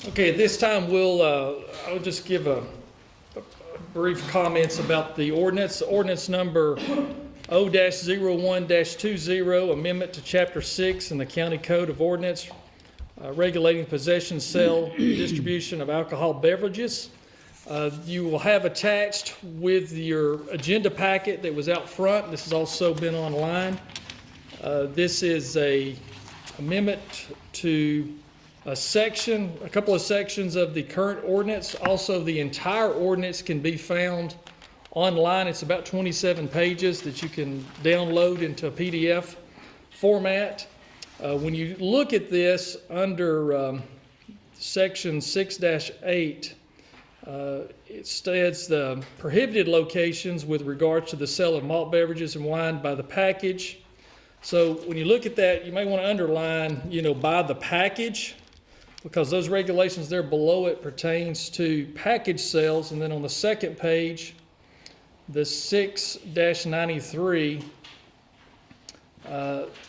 Okay, at this time, I'll just give a brief comments about the ordinance. Ordinance number O-01-20, amendment to Chapter 6 in the County Code of Ordinance, regulating possession, sale, distribution of alcohol beverages. You will have attached with your agenda packet that was out front. This has also been online. This is a amendment to a couple of sections of the current ordinance. Also, the entire ordinance can be found online. It's about 27 pages that you can download into a PDF format. When you look at this under section 6-8, it states the prohibited locations with regards to the sale of malt beverages and wine by the package. So when you look at that, you may want to underline, by the package, because those regulations there below it pertains to package sales. And then on the second page, the 6-93,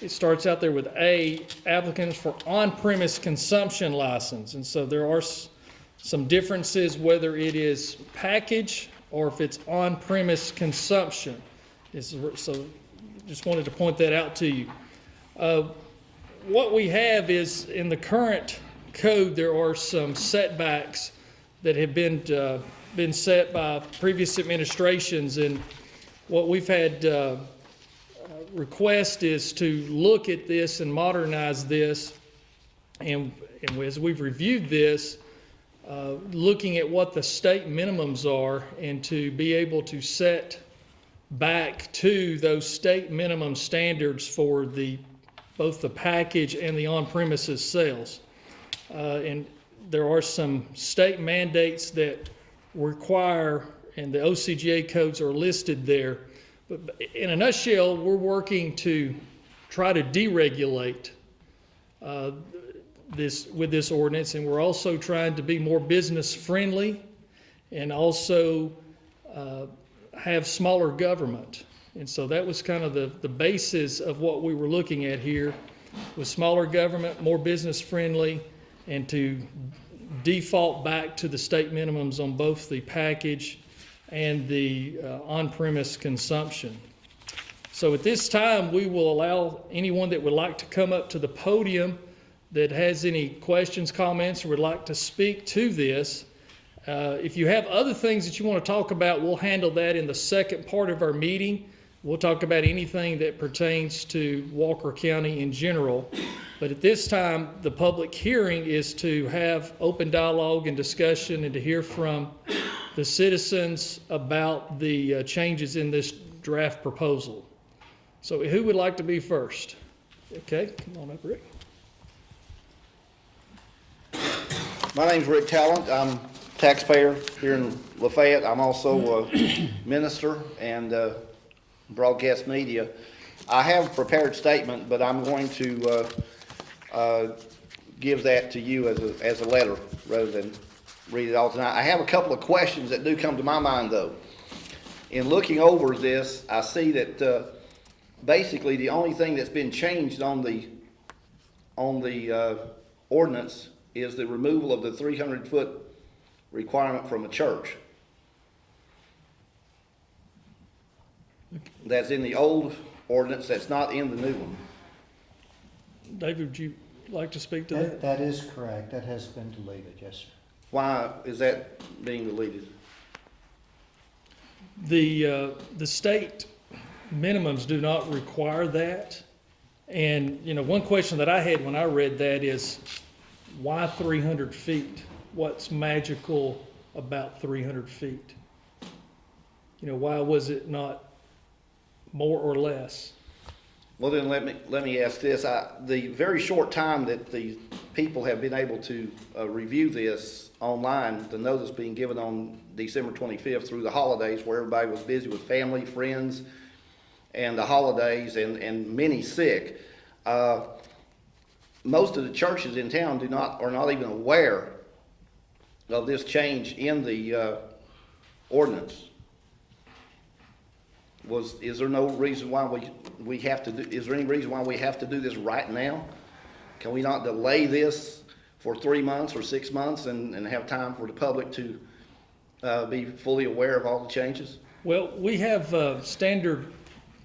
it starts out there with A, applicants for on-premise consumption license. And so there are some differences whether it is package or if it's on-premise consumption. So just wanted to point that out to you. What we have is in the current code, there are some setbacks that have been set by previous administrations, and what we've had request is to look at this and modernize this, and as we've reviewed this, looking at what the state minimums are and to be able to set back to those state minimum standards for both the package and the on-premises sales. And there are some state mandates that require, and the OCGA codes are listed there. But in a nutshell, we're working to try to deregulate with this ordinance, and we're also trying to be more business friendly and also have smaller government. And so that was kind of the basis of what we were looking at here, with smaller government, more business friendly, and to default back to the state minimums on both the package and the on-premise consumption. So at this time, we will allow anyone that would like to come up to the podium that has any questions, comments, or would like to speak to this. If you have other things that you want to talk about, we'll handle that in the second part of our meeting. We'll talk about anything that pertains to Walker County in general. But at this time, the public hearing is to have open dialogue and discussion and to hear from the citizens about the changes in this draft proposal. So who would like to be first? Okay, come on up, Rick. My name's Rick Talent. I'm a taxpayer here in Lafayette. I'm also a minister and broadcast media. I have a prepared statement, but I'm going to give that to you as a letter rather than read it all tonight. I have a couple of questions that do come to my mind, though. In looking over this, I see that basically the only thing that's been changed on the ordinance is the removal of the 300-foot requirement from a church. That's in the old ordinance, that's not in the new one. David, would you like to speak to that? That is correct. That has been deleted, yes, sir. Why is that being deleted? The state minimums do not require that. And, one question that I had when I read that is, why 300 feet? What's magical about 300 feet? Why was it not more or less? Well, then let me ask this. The very short time that the people have been able to review this online, the notice being given on December 25th through the holidays, where everybody was busy with family, friends, and the holidays, and many sick. Most of the churches in town are not even aware of this change in the ordinance. Is there no reason why we have to do? Is there any reason why we have to do this right now? Can we not delay this for 3 months or 6 months and have time for the public to be fully aware of all the changes? Well, we have standard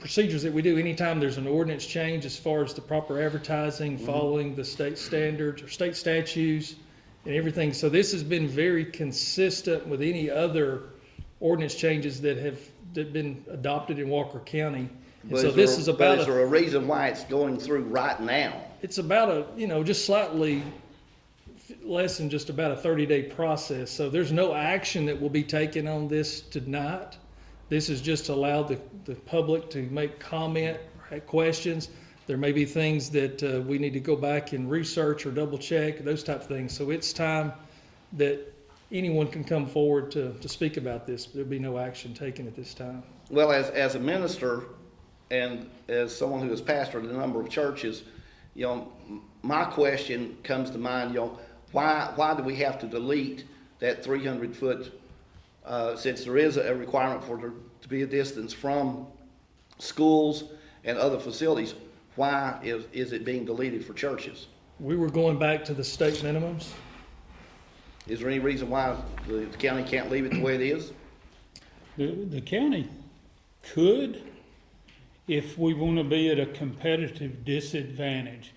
procedures that we do anytime there's an ordinance change as far as the proper advertising, following the state standards or state statutes and everything. So this has been very consistent with any other ordinance changes that have been adopted in Walker County. And But so is this there- is but about is there a reason why it's going through right now? it's about just slightly less than just about a 30-day process. So there's no action that will be taken on this tonight. This is just to allow the public to make comment, or have questions. There may be things that we need to go back and research or double check, those type of things. So it's time that anyone can come forward to speak about this. There'll be no action taken at this time. Well, as a minister and as someone who has pastored a number of churches, my question comes to mind, why do we have to delete that 300-foot, since there is a requirement for there to be a distance from schools and other facilities, why is it being deleted for churches? We were going back to the state minimums. Is there any reason why the county can't leave it the way it is? The county could, if we want to be at a competitive disadvantage.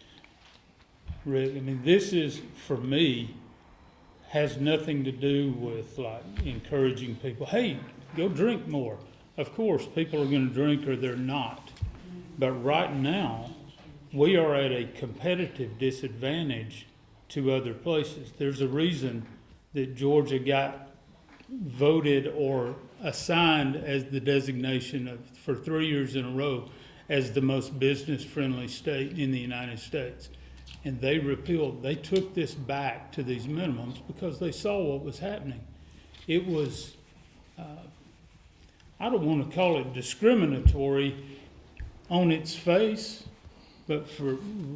Rick, I mean, this is, for me, has nothing to do with like encouraging people, hey, go drink more. Of course, people are going to drink or they're not. But right now, we are at a competitive disadvantage to other places. There's a reason that Georgia got voted or assigned as the designation of, for 3 years in a row, as the most business-friendly state in the United States. And they took this back to these minimums because they saw what was happening. It was, I don't want to call it discriminatory on its face, but for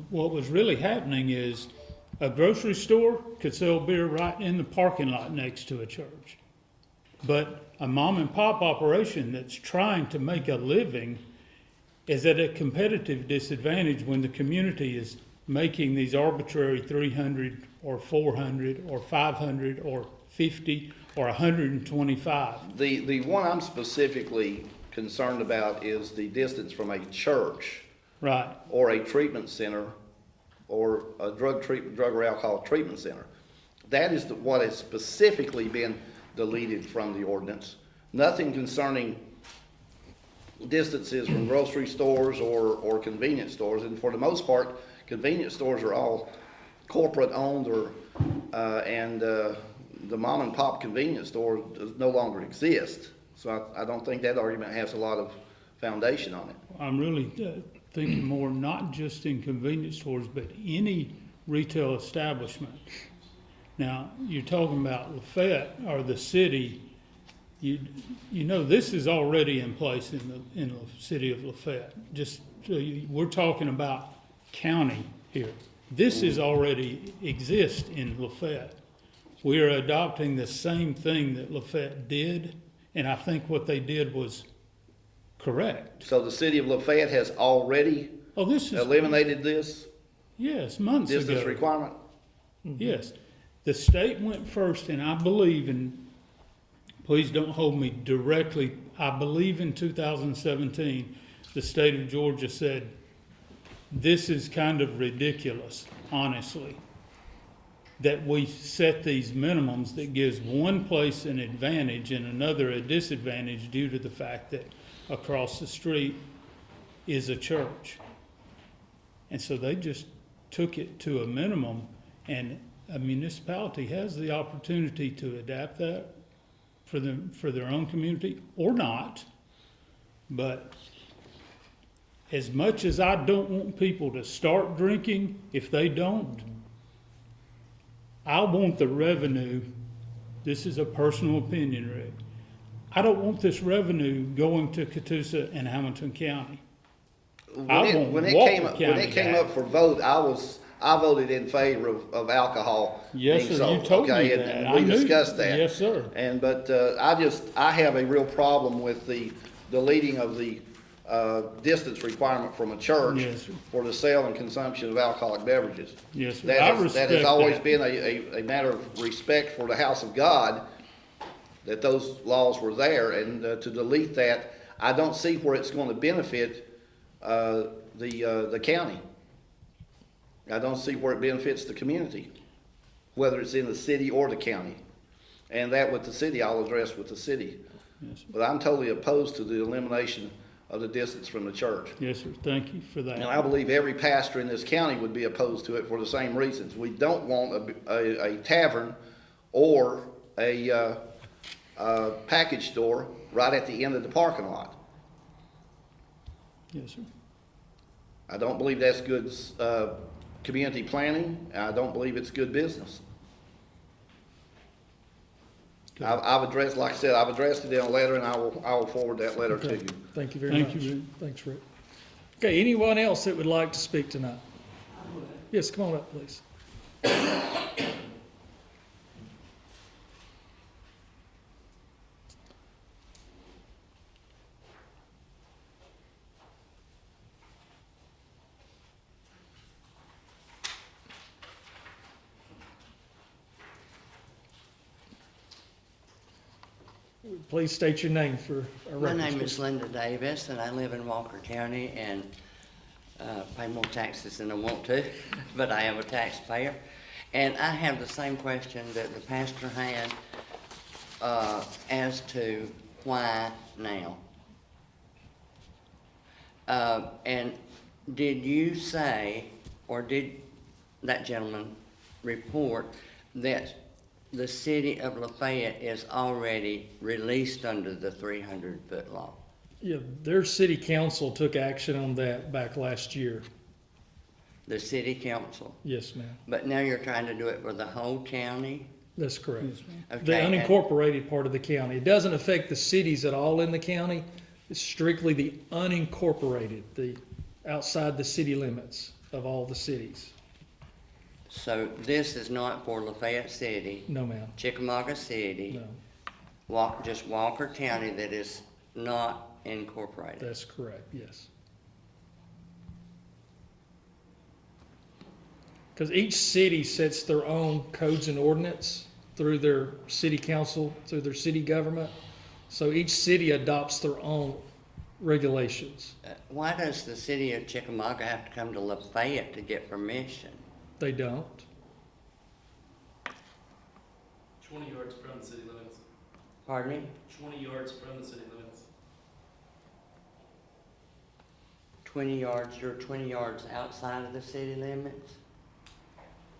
what was really happening is a grocery store could sell beer right in the parking lot next to a church. But a mom and pop operation that's trying to make a living is at a competitive disadvantage when the community is making these arbitrary 300 or 400 or 500 or 50 or 125. The one I'm specifically concerned about is the distance from a church Right. or a treatment center or a drug or alcohol treatment center. That is what has specifically been deleted from the ordinance. Nothing concerning distances from grocery stores or convenience stores. And for the most part, convenience stores are all corporate owned and the mom and pop convenience store does no longer exist. So I don't think that argument has a lot of foundation on it. I'm really thinking more not just in convenience stores, but any retail establishment. Now, you're talking about Lafayette or the city. You know this is already in place in the city of Lafayette. We're talking about county here. This is already exists in Lafayette. We are adopting the same thing that Lafayette did, and I think what they did was correct. So the city of Lafayette has already eliminated this Yes, months distance ago. requirement? Yes. The state went first, and I believe please don't hold me directly, I believe in 2017, the state of Georgia said, this is kind of ridiculous, honestly, that we set these minimums that gives one place an advantage and another a disadvantage due to the fact that across the street is a church. And so they just took it to a minimum, and a municipality has the opportunity to adapt that for their own community or not. But as much as I don't want people to start drinking, if they don't, I want the revenue. This is a personal opinion, Rick. I don't want this revenue going to Catoosa and Hamilton County. When it came up for vote, I voted in favor of alcohol Yes, being sir, sold. you told me Okay, that. and I we knew- discussed that. Yes, sir. But I have a real problem with the deleting of the distance requirement from a church Yes, sir. for the sale and consumption of alcoholic beverages. Yes, sir. That I has, that respect has always that. been a matter of respect for the house of God, that those laws were there, and to delete that, I don't see where it's going to benefit the county. I don't see where it benefits the community, whether it's in the city or the county. And that with the city, I'll address with the city. Yes, sir. But I'm totally opposed to the elimination of the distance from the church. Yes, sir. Thank you for that. And I believe every pastor in this county would be opposed to it for the same reasons. We don't want a tavern or a package store right at the end of the parking lot. Yes, sir. I don't believe that's good community planning, and I don't believe it's good business. Okay. I've addressed, like I said, I've addressed it in a letter, and I will forward that letter to Okay. you. Thank you very Thank much. you, Rick. Thanks, Rick. Okay, anyone else that would like to speak tonight? Yes, come on up, please. Please state your name for our My records. name please. is Linda Davis, and I live in Walker County and pay more taxes than I want to, but I am a taxpayer. And I have the same question that the pastor had as to why now? And did you say, or did that gentleman report that the city of Lafayette is already released under the 300-foot law? Yeah, their city council took action on that back last year. The city council? Yes, ma'am. But now you're trying to do it for the whole county? That's correct. Yes, ma'am. The Okay, and- unincorporated part of the county. It doesn't affect the cities at all in the county. It's strictly the unincorporated, the outside the city limits of all the cities. So this is not for Lafayette City, No, ma'am. Chickamauga City, No, just Walker County that is not incorporated? that's correct, yes. Because each city sets their own codes and ordinance through their city council, through their city government. So each city adopts their own regulations. Why does the city of Chickamauga have to come to Lafayette to get permission? They don't. 20 yards from the city limits. Pardon me? 20 yards from the city limits. 20 yards, you're 20 yards outside of the city limits?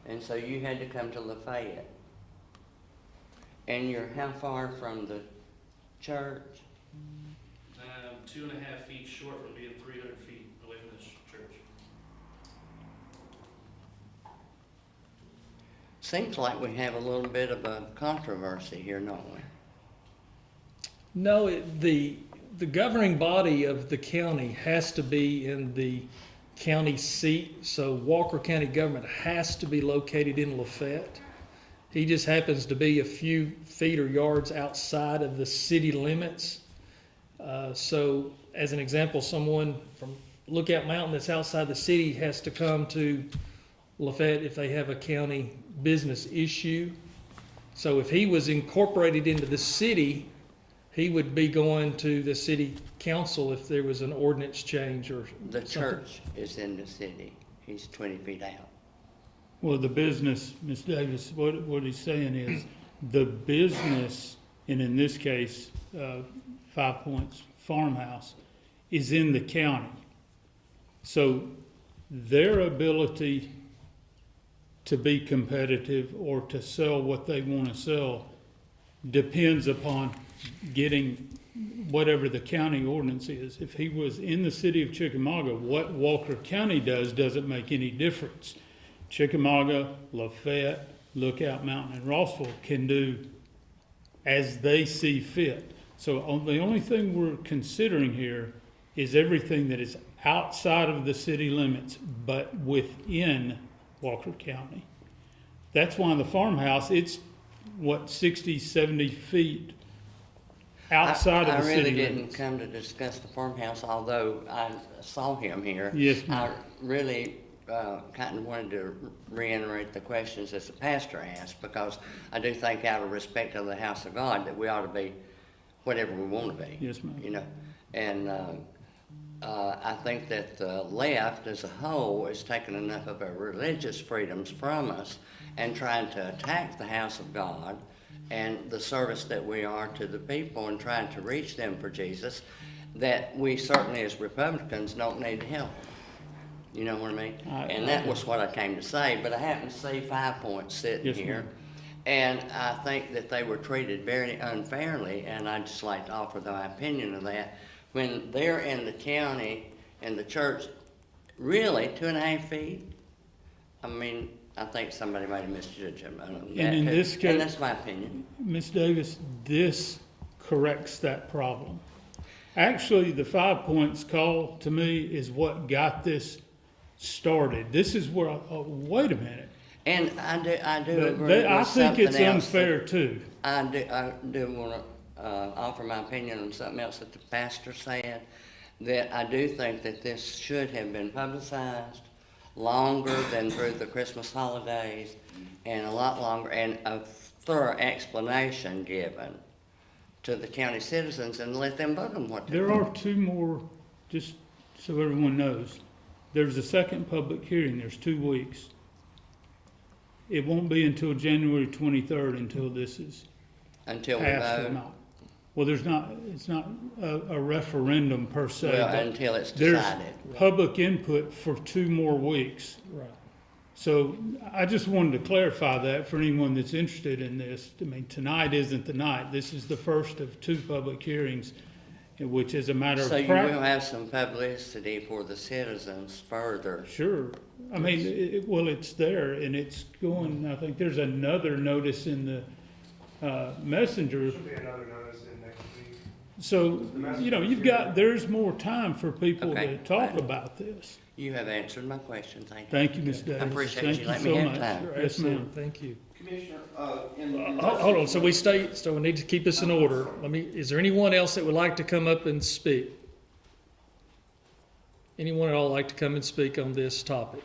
And so you had to come to Lafayette? And you're how far from the church? 2.5 feet short from being 300 feet away from this church. Seems like we have a little bit of a controversy here, don't we? No, the governing body of the county has to be in the county seat, so Walker County government has to be located in Lafayette. He just happens to be a few feet or yards outside of the city limits. So as an example, someone from Lookout Mountain that's outside the city has to come to Lafayette if they have a county business issue. So if he was incorporated into the city, he would be going to the city council if there was an ordinance change or The something. church is in the city. He's 20 feet out. Well, the business, Ms. Davis, what he's saying is, the business, and in this case, 5 Points Farmhouse, is in the county. So their ability to be competitive or to sell what they want to sell depends upon getting whatever the county ordinance is. If he was in the city of Chickamauga, what Walker County does doesn't make any difference. Chickamauga, Lafayette, Lookout Mountain, and Rossville can do as they see fit. So the only thing we're considering here is everything that is outside of the city limits, but within Walker County. That's why the farmhouse, it's, 60, 70 feet outside of the I city really didn't limits. come to discuss the farmhouse, although I saw him here. Yes, ma'am. I really kind of wanted to reiterate the questions that the pastor asked, because I do think out of respect of the house of God that we ought to be whatever we want to be. Yes, ma'am. You know, and I think that the left as a whole is taking enough of our religious freedoms from us and trying to attack the house of God and the service that we are to the people and trying to reach them for Jesus, that we certainly as Republicans don't need help. You know what I mean? And that was what I came to say, but I happen to see 5 Points sitting Yes, here. ma'am. And I think that they were treated very unfairly, and I'd just like to offer my opinion of that. When they're in the county and the church, really 2.5 feet? I mean, I think somebody might have misjudged them. And in this case- and that's my opinion. Ms. Davis, this corrects that problem. Actually, the 5 Points call to me is what got this started. This is where, wait a minute. And I do But agree with I think something it's else unfair too. I do want to offer my opinion on something else that the pastor said, that I do think that this should have been publicized longer than through the Christmas holidays, and a lot longer, and a thorough explanation given to the county citizens and let them vote on what they There want. are two more, just so everyone knows. There's a second public hearing, there's 2 weeks. It won't be until January 23rd until this is Until we passed or vote, not. Well, it's not a referendum per se. well, but until it's There's decided. public input for 2 more weeks. Right. So I just wanted to clarify that for anyone that's interested in this. I mean, tonight isn't the night. This is the first of 2 public hearings, which is a matter of So you practice. will have some publicity for the citizens further. Sure. I mean, well, it's there and it's going, I think there's another notice in the messenger. Should be another notice in next week. So, there's more time for people to Okay. talk about this. You have answered my question, thank you. Thank you, Ms. Davis. I appreciate Thank you you letting so me have much. time. Sure, Yes, absolutely. ma'am. Thank you. Commissioner, Hold on, so we need to keep this in order. Is there anyone else that would like to come up and speak? Anyone at all like to come and speak on this topic?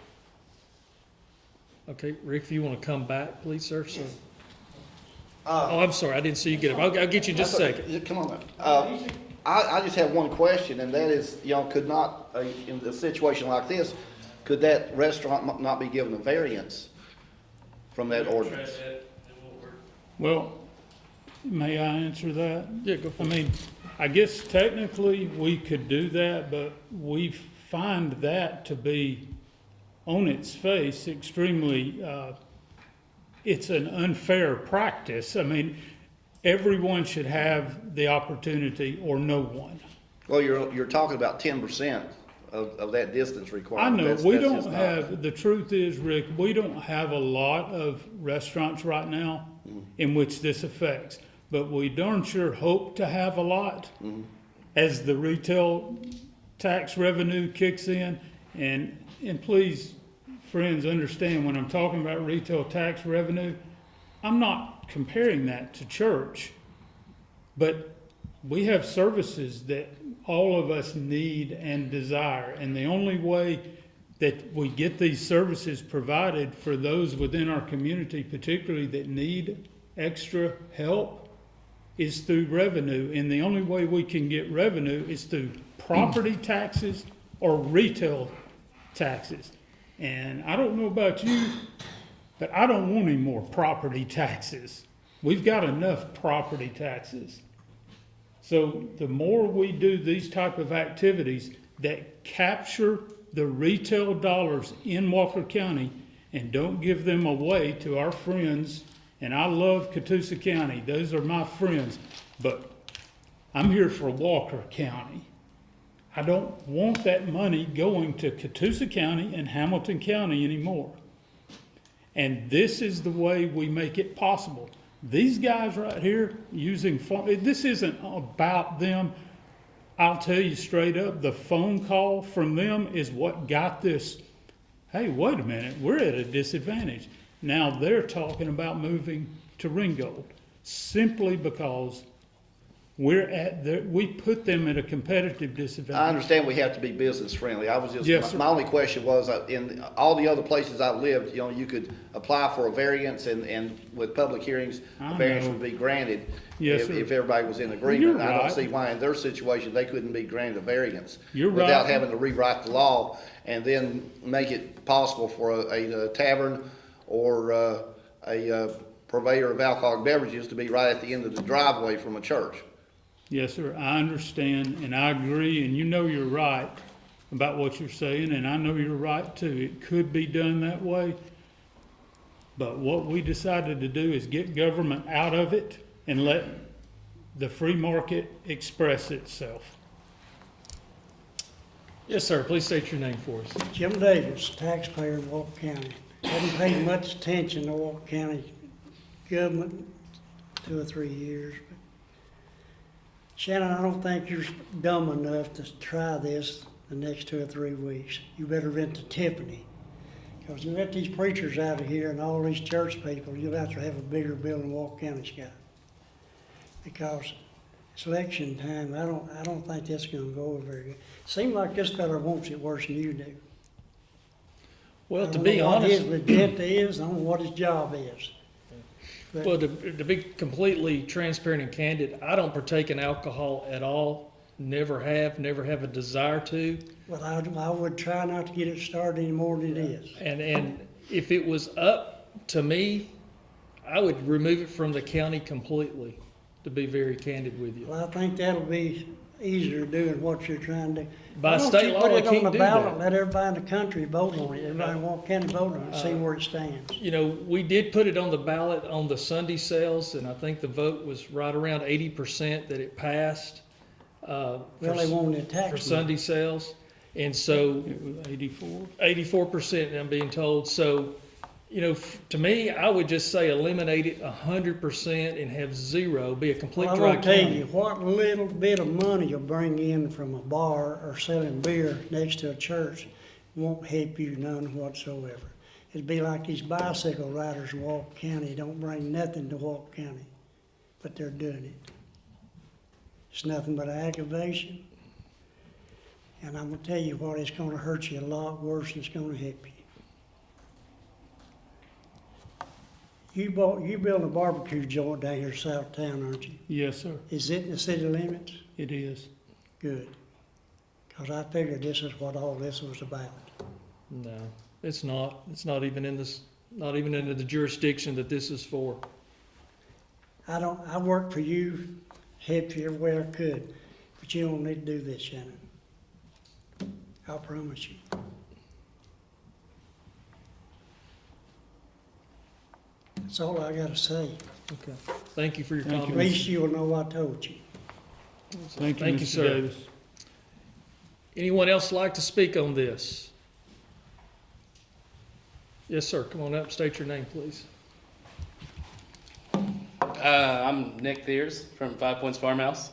Okay, Rick, if you want to come back, please, sir, so. Oh, I'm sorry, I didn't see you get up. I'll get you in just a second. Come on up. I just have one question, and that is, could not, in a situation like this, could that restaurant not be given a variance from that ordinance? Well, may I answer that? Yeah, go for I it. mean, I guess technically we could do that, but we find that to be, on its face, extremely, it's an unfair practice. I mean, everyone should have the opportunity or no one. Well, you're talking about 10% of that distance I requirement. know, That's- we that's don't just not- have, the truth is, Rick, we don't have a lot of restaurants right now in which this affects. But we darn sure hope to have a lot as the retail tax revenue kicks in. And please, friends, understand, when I'm talking about retail tax revenue, I'm not comparing that to church. But we have services that all of us need and desire. And the only way that we get these services provided for those within our community, particularly that need extra help, is through revenue. And the only way we can get revenue is through property taxes or retail taxes. And I don't know about you, but I don't want any more property taxes. We've got enough property taxes. So the more we do these type of activities that capture the retail dollars in Walker County and don't give them away to our friends, and I love Catoosa County, those are my friends, but I'm here for Walker County. I don't want that money going to Catoosa County and Hamilton County anymore. And this is the way we make it possible. These guys right here using phone, this isn't about them. I'll tell you straight up, the phone call from them is what got this. Hey, wait a minute, we're at a disadvantage. Now they're talking about moving to Ringgold simply because we put them at a competitive I disadvantage. understand we have to be business friendly. I was just, Yes, sir. my only question was, in all the other places I've lived, you know, you could apply for a variance and with public hearings, a I variance know. would be granted Yes, if, sir. if everybody was in you're agreement. I don't right. see why in their situation, they couldn't be granted a variance. You're Without right. having to rewrite the law and then make it possible for a tavern or a purveyor of alcoholic beverages to be right at the end of the driveway from a church. Yes, sir, I understand, and I agree, and you know you're right about what you're saying, and I know you're right too. It could be done that way. But what we decided to do is get government out of it and let the free market express itself. Yes, sir. Please state your name for us. Jim Davis, taxpayer in Walker County. Haven't paid much attention to Walker County government 2 or 3 years. But Shannon, I don't think you're dumb enough to try this the next 2 or 3 weeks. You better rent to Tiffany. Because you let these preachers out of here and all these church people, you'll have to have a bigger building Walker County's got. Because it's election time, I don't think that's gonna go over very good. Seems like this fella wants it worse than you do. Well, I to don't be know what his honest, agenda is, I don't know what his job is. But well, to be completely transparent and candid, I don't partake in alcohol at all. Never have a desire to. well, I would try not to get it started any more than it is. And if it was up to me, I would remove it from the county completely, to be very candid with you. Well, I think that'll be easier doing what you're trying to do. By Why don't state you law, put we it on can't the do ballot, that. let everybody in the country vote on it, everybody in Walker County vote on it, see where it stands. You know, we did put it on the ballot on the Sunday sales, and I think the vote was right around 80% that it passed. Well, they wanted a For tax. Sunday sales. And so It was 84. 84%, I'm being told. So, you know, to me, I would just say eliminate it 100% and have zero, be a complete Well, I'm dry gonna tell county. you, what little bit of money you bring in from a bar or selling beer next to a church won't help you none whatsoever. It'd be like these bicycle riders in Walker County, don't bring nothing to Walker County, but they're doing it. It's nothing but aggravation. And I'm gonna tell you what, it's gonna hurt you a lot worse than it's gonna help you. You built a barbecue joint down here south town, aren't you? Yes, sir, Is it in the city limits? it is. Good. Cause I figured this is what all this was about. No, it's not. It's not even in this, not even into the jurisdiction that this is for. I worked for you, helped you every way I could, but you don't need to do this, Shannon. I promise you. That's all I gotta say. Okay. Thank you for your Thank you. At comments. least you'll know I told you. Thank you, Thank you, Mr. sir. Davis. Anyone else like to speak on this? Yes, sir. Come on up. State your name, please. I'm Nick Thiers from 5 Points Farmhouse.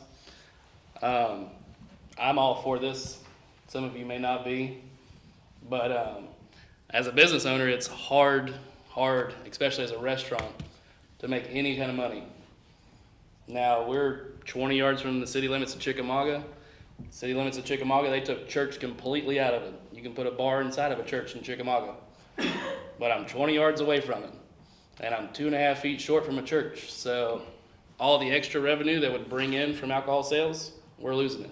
I'm all for this. Some of you may not be, but as a business owner, it's hard, especially as a restaurant, to make any kind of money. Now, we're 20 yards from the city limits of Chickamauga. City limits of Chickamauga, they took church completely out of it. You can put a bar inside of a church in Chickamauga. But I'm 20 yards away from it. And I'm 2.5 feet short from a church. So all the extra revenue that would bring in from alcohol sales, we're losing it.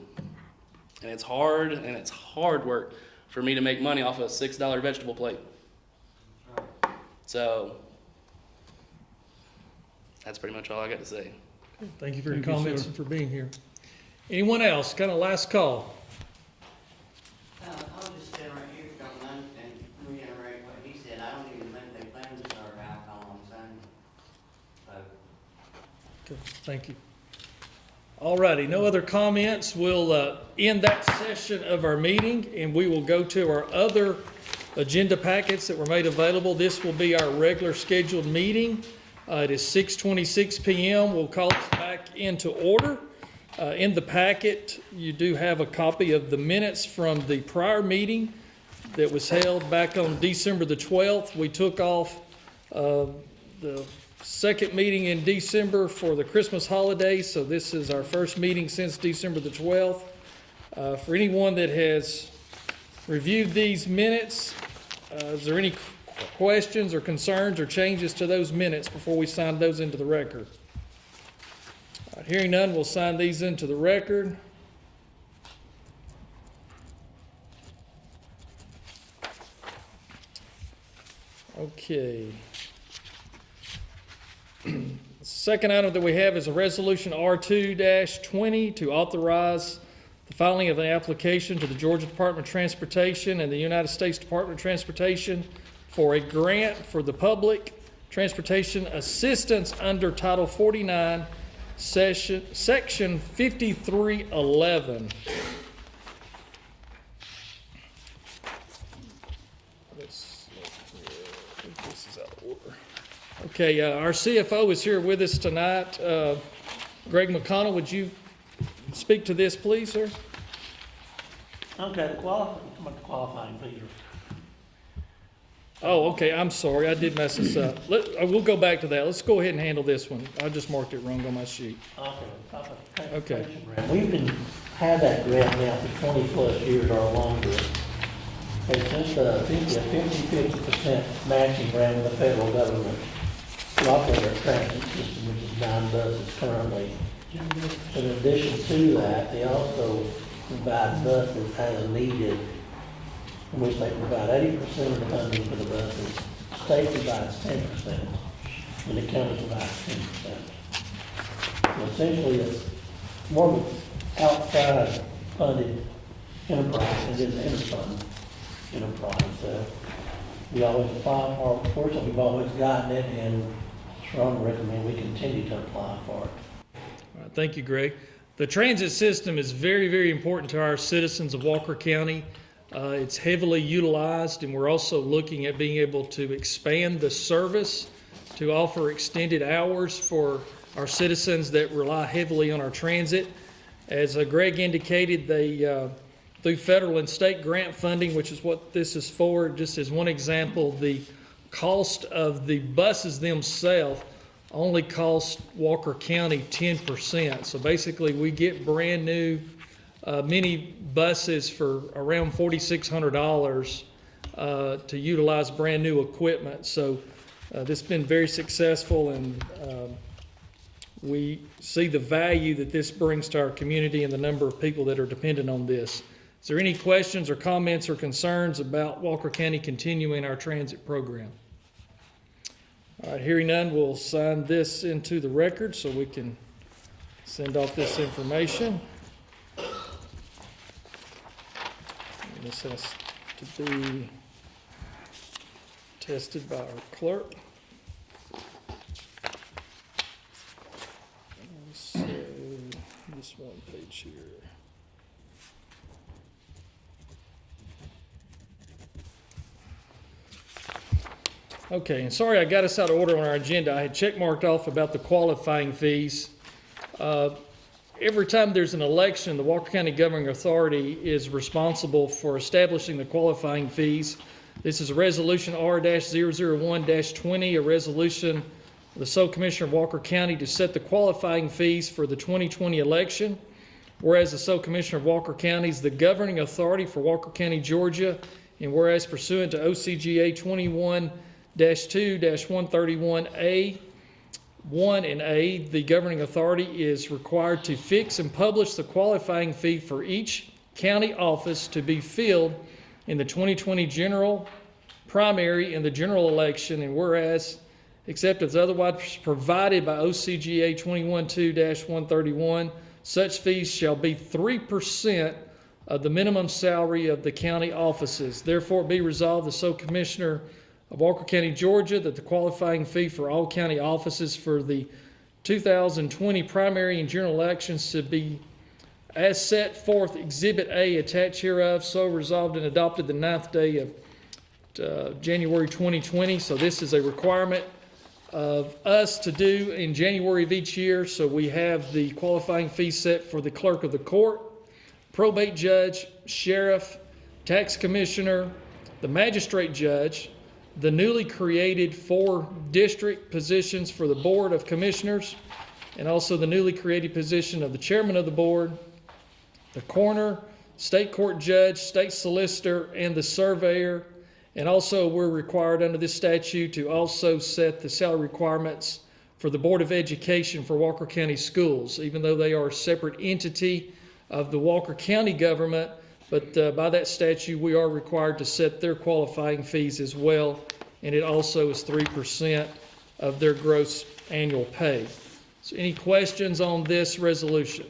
And it's hard work for me to make money off a $6 vegetable plate. So that's pretty much all I got to say. Thank you for your Thank you, comments sir. and for being here. Anyone else? Kind of last call. I'll just stand right here, if you don't mind, and reiterate what he said. I don't even think they plan to serve alcohol on Sunday. So, Okay, thank you. All righty, no other comments. We'll end that session of our meeting, and we will go to our other agenda packets that were made available. This will be our regular scheduled meeting. It is 6:26 p.m. We'll call this back into order. In the packet, you do have a copy of the minutes from the prior meeting that was held back on December the 12th. We took off the second meeting in December for the Christmas holiday, so this is our first meeting since December the 12th. For anyone that has reviewed these minutes, is there any questions or concerns or changes to those minutes before we sign those into the record? All right, hearing none, we'll sign these into the record. Okay. The second item that we have is a resolution R2-20 to authorize the filing of an application to the Georgia Department of Transportation and the United States Department of Transportation for a grant for the public transportation assistance under Title 49, Section 5311. Okay, our CFO is here with us tonight. Greg McConnell, would you speak to this, please, sir? Okay, the qualifying fees. Oh, okay, I'm sorry, I did mess this up. We'll go back to that. Let's go ahead and handle this one. I just marked it wrong on my sheet. Okay. We've had that grant now for 20+ years or longer. And since the 50% matching grant with the federal government, to operate our transit system, which is 9 buses currently. In addition to that, they also provide buses as needed, in which they provide 80% of the funding for the buses. The state provides 10%, and the county provides 10%. So essentially, it's more of an outside funded enterprise than it is an interfund enterprise. So we always apply for it. Fortunately, we've always gotten it, and strongly recommend we continue to apply for it. All right, thank you, Greg. The transit system is very, very important to our citizens of Walker County. It's heavily utilized, and we're also looking at being able to expand the service to offer extended hours for our citizens that rely heavily on our transit. As Greg indicated, they through federal and state grant funding, which is what this is for, just as one example, the cost of the buses themselves only cost Walker County 10%. So basically, we get brand new mini buses for around $4,600 to utilize brand new equipment. So this has been very successful, and we see the value that this brings to our community and the number of people that are dependent on this. Is there any questions or comments or concerns about Walker County continuing our transit program? All right, hearing none, we'll sign this into the record so we can send off this information. And this has to be tested by our clerk. So, this one page here. Okay, and sorry I got us out of order on our agenda. I had check marked off about the qualifying fees. Every time there's an election, the Walker County Governing Authority is responsible for establishing the qualifying fees. This is a resolution R-001-20, a resolution of the sole commissioner of Walker County to set the qualifying fees for the 2020 election. Whereas the sole commissioner of Walker County is the governing authority for Walker County, Georgia, and whereas pursuant to OCGA 21-2-131A, 1 and A, the governing authority is required to fix and publish the qualifying fee for each county office to be filled in the 2020 general, primary, and the general election, and whereas, except as otherwise provided by OCGA 21-2-131, such fees shall be 3% of the minimum salary of the county offices. Therefore, be resolved, the sole commissioner of Walker County, Georgia, that the qualifying fee for all county offices for the 2020 primary and general elections to be as set forth Exhibit A attached hereof, so resolved and adopted the 9th day of January 2020. So this is a requirement of us to do in January of each year. So we have the qualifying fee set for the clerk of the court, probate judge, sheriff, tax commissioner, the magistrate judge, the newly created 4 district positions for the Board of Commissioners, and also the newly created position of the chairman of the board, the coroner, state court judge, state solicitor, and the surveyor. And also, we're required under this statute to also set the salary requirements for the Board of Education for Walker County Schools, even though they are a separate entity of the Walker County government. But by that statute, we are required to set their qualifying fees as well, and it also is 3% of their gross annual pay. So any questions on this resolution?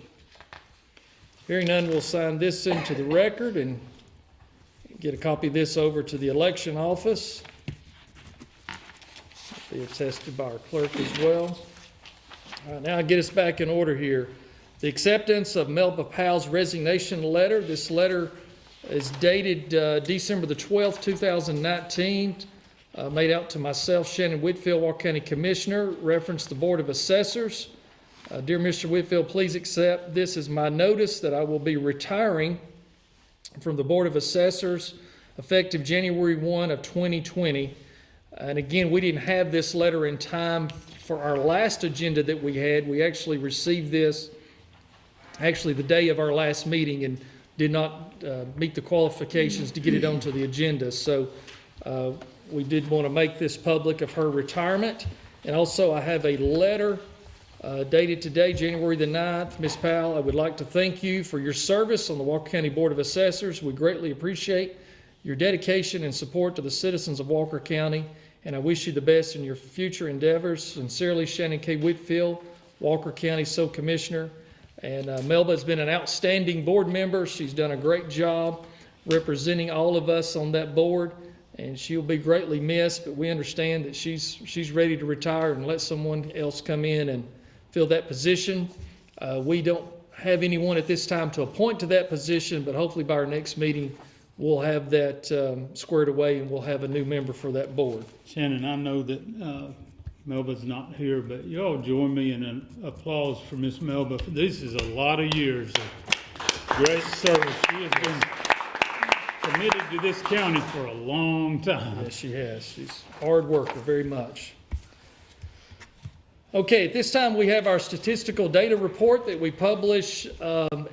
Hearing none, we'll sign this into the record and get a copy of this over to the election office. Be attested by our clerk as well. All right, now I'll get us back in order here. The acceptance of Melba Powell's resignation letter. This letter is dated December the 12th, 2019, made out to myself, Shannon Whitfield, Walker County Commissioner, reference the Board of Assessors. Dear Mr. Whitfield, please accept this as my notice that I will be retiring from the Board of Assessors effective January 1 of 2020. And again, we didn't have this letter in time for our last agenda that we had. We actually received this actually the day of our last meeting and did not meet the qualifications to get it onto the agenda. So we did want to make this public of her retirement. And also I have a letter dated today, January the 9th. Ms. Powell, I would like to thank you for your service on the Walker County Board of Assessors. We greatly appreciate your dedication and support to the citizens of Walker County, and I wish you the best in your future endeavors. Sincerely, Shannon K. Whitfield, Walker County Commissioner. And Melba has been an outstanding board member. She's done a great job representing all of us on that board, and she'll be greatly missed, but we understand that she's ready to retire and let someone else come in and fill that position. We don't have anyone at this time to appoint to that position, but hopefully by our next meeting, we'll have that squared away and we'll have a new member for that board. Shannon, I know that Melba's not here, but you all join me in an applause for Miss Melba. This is a lot of years of great service. She has been committed to this county for a long time. Yes, she has. She's a hard worker, very much. Okay, at this time we have our statistical data report that we publish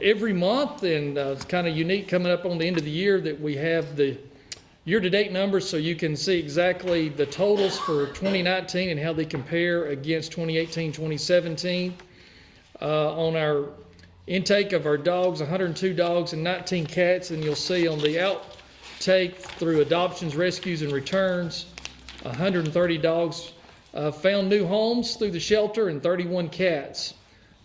every month, and it's kind of unique coming up on the end of the year that we have the year-to-date numbers so you can see exactly the totals for 2019 and how they compare against 2018, 2017. On our intake of our dogs, 102 dogs and 19 cats, and you'll see on the outtake through adoptions, rescues, and returns, 130 dogs found new homes through the shelter and 31 cats.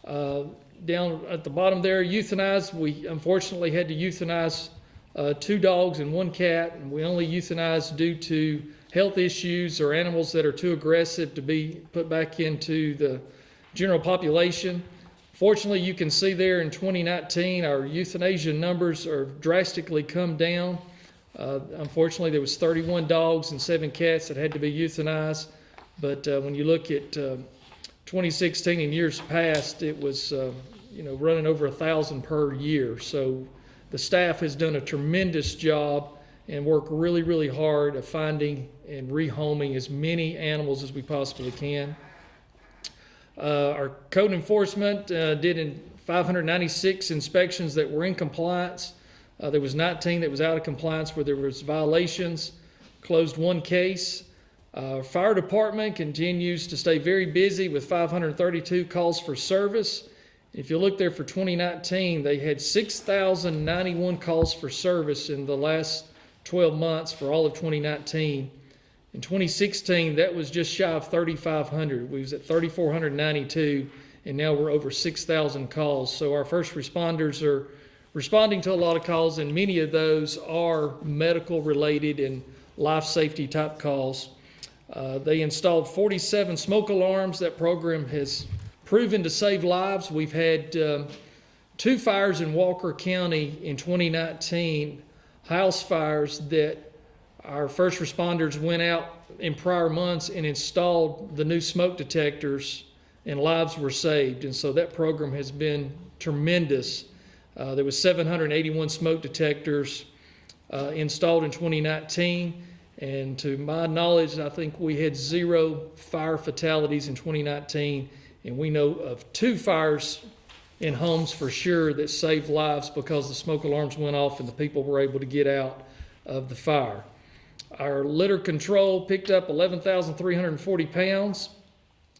Down at the bottom there, euthanized, we unfortunately had to euthanize 2 dogs and 1 cat, and we only euthanized due to health issues or animals that are too aggressive to be put back into the general population. Fortunately, you can see there in 2019, our euthanasia numbers are drastically come down. Unfortunately, there was 31 dogs and 7 cats that had to be euthanized. But when you look at 2016 and years past, it was running over 1,000 per year. So the staff has done a tremendous job and worked really, really hard at finding and rehoming as many animals as we possibly can. Our code enforcement did 596 inspections that were in compliance. There was 19 that was out of compliance where there was violations. Closed 1 case. Fire department continues to stay very busy with 532 calls for service. If you look there for 2019, they had 6,091 calls for service in the last 12 months for all of 2019. In 2016, that was just shy of 3,500. We was at 3,492, and now we're over 6,000 calls. So our first responders are responding to a lot of calls, and many of those are medical related and life safety type calls. They installed 47 smoke alarms. That program has proven to save lives. We've had 2 fires in Walker County in 2019, house fires that our first responders went out in prior months and installed the new smoke detectors, and lives were saved. And so that program has been tremendous. There was 781 smoke detectors installed in 2019. And to my knowledge, I think we had 0 fire fatalities in 2019, and we know of 2 fires in homes for sure that saved lives because the smoke alarms went off and the people were able to get out of the fire. Our litter control picked up 11,340 pounds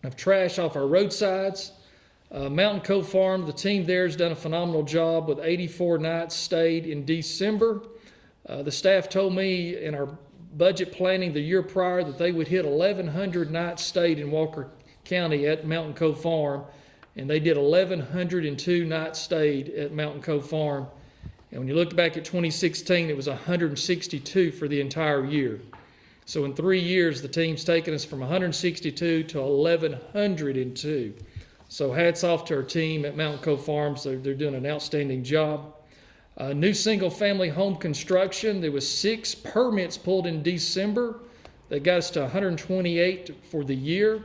of trash off our roadsides. Mountain Cove Farm, the team there has done a phenomenal job with 84 nights stayed in December. The staff told me in our budget planning the year prior that they would hit 1,100 nights stayed in Walker County at Mountain Cove Farm, and they did 1,102 nights stayed at Mountain Cove Farm. And when you look back at 2016, it was 162 for the entire year. So in 3 years, the team's taken us from 162 to 1,102. So hats off to our team at Mountain Cove Farms. They're doing an outstanding job. New single-family home construction, there was 6 permits pulled in December. That got us to 128 for the year,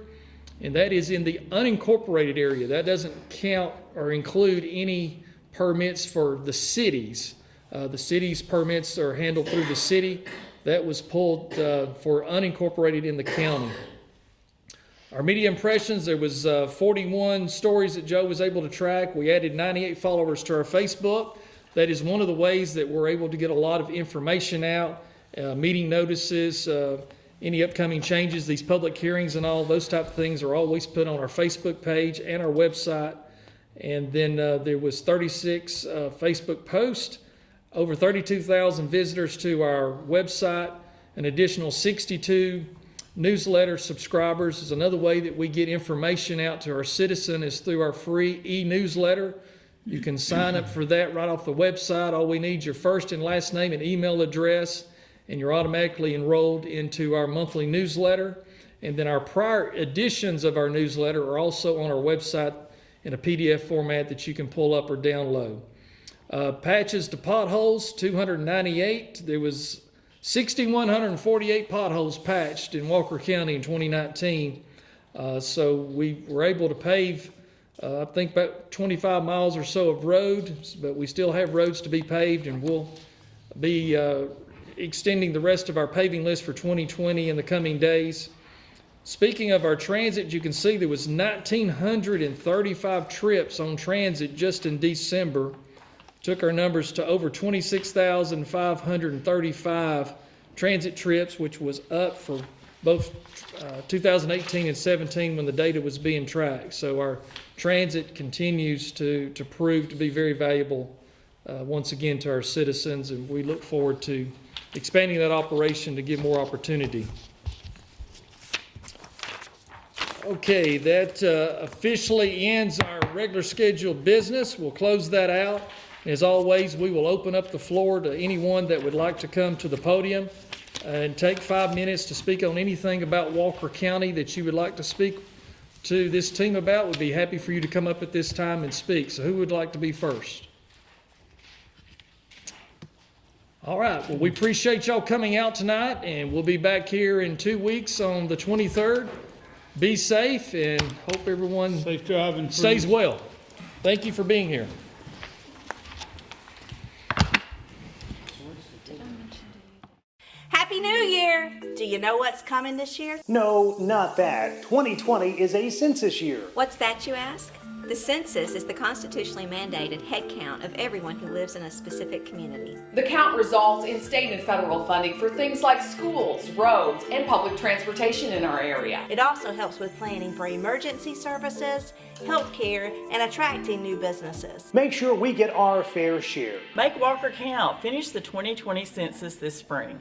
and that is in the unincorporated area. That doesn't count or include any permits for the cities. The city's permits are handled through the city. That was pulled for unincorporated in the county. Our media impressions, there was 41 stories that Joe was able to track. We added 98 followers to our Facebook. That is one of the ways that we're able to get a lot of information out, meeting notices, any upcoming changes, these public hearings and all those type of things are always put on our Facebook page and our website. And then there was 36 Facebook posts, over 32,000 visitors to our website, an additional 62 newsletter subscribers. Is another way that we get information out to our citizen is through our free e-newsletter. You can sign up for that right off the website. All we need is your first and last name and email address, and you're automatically enrolled into our monthly newsletter. And then our prior editions of our newsletter are also on our website in a PDF format that you can pull up or download. Patches to potholes, 298. There was 6,148 potholes patched in Walker County in 2019. So we were able to pave I think about 25 miles or so of road, but we still have roads to be paved, and we'll be extending the rest of our paving list for 2020 in the coming days. Speaking of our transit, you can see there was 1,935 trips on transit just in December. Took our numbers to over 26,535 transit trips, which was up for both 2018 and 17 when the data was being tracked. So our transit continues to prove to be very valuable once again to our citizens, and we look forward to expanding that operation to give more opportunity. Okay, that officially ends our regular scheduled business. We'll close that out. As always, we will open up the floor to anyone that would like to come to the podium and take 5 minutes to speak on anything about Walker County that you would like to speak to this team about. We'd be happy for you to come up at this time and speak. So who would like to be first? All right, well, we appreciate y'all coming out tonight, and we'll be back here in 2 weeks on the 23rd. Be safe, and hope everyone Safe driving. stays well. Thank you for being here. Happy New Year! Do you know what's coming this year? No, not that. 2020 is a census year. What's that, you ask? The census is the constitutionally mandated head count of everyone who lives in a specific community. The count results in state and federal funding for things like schools, roads, and public transportation in our area. It also helps with planning for emergency services, healthcare, and attracting new businesses. Make sure we get our fair share. Make Walker count. Finish the 2020 census this spring.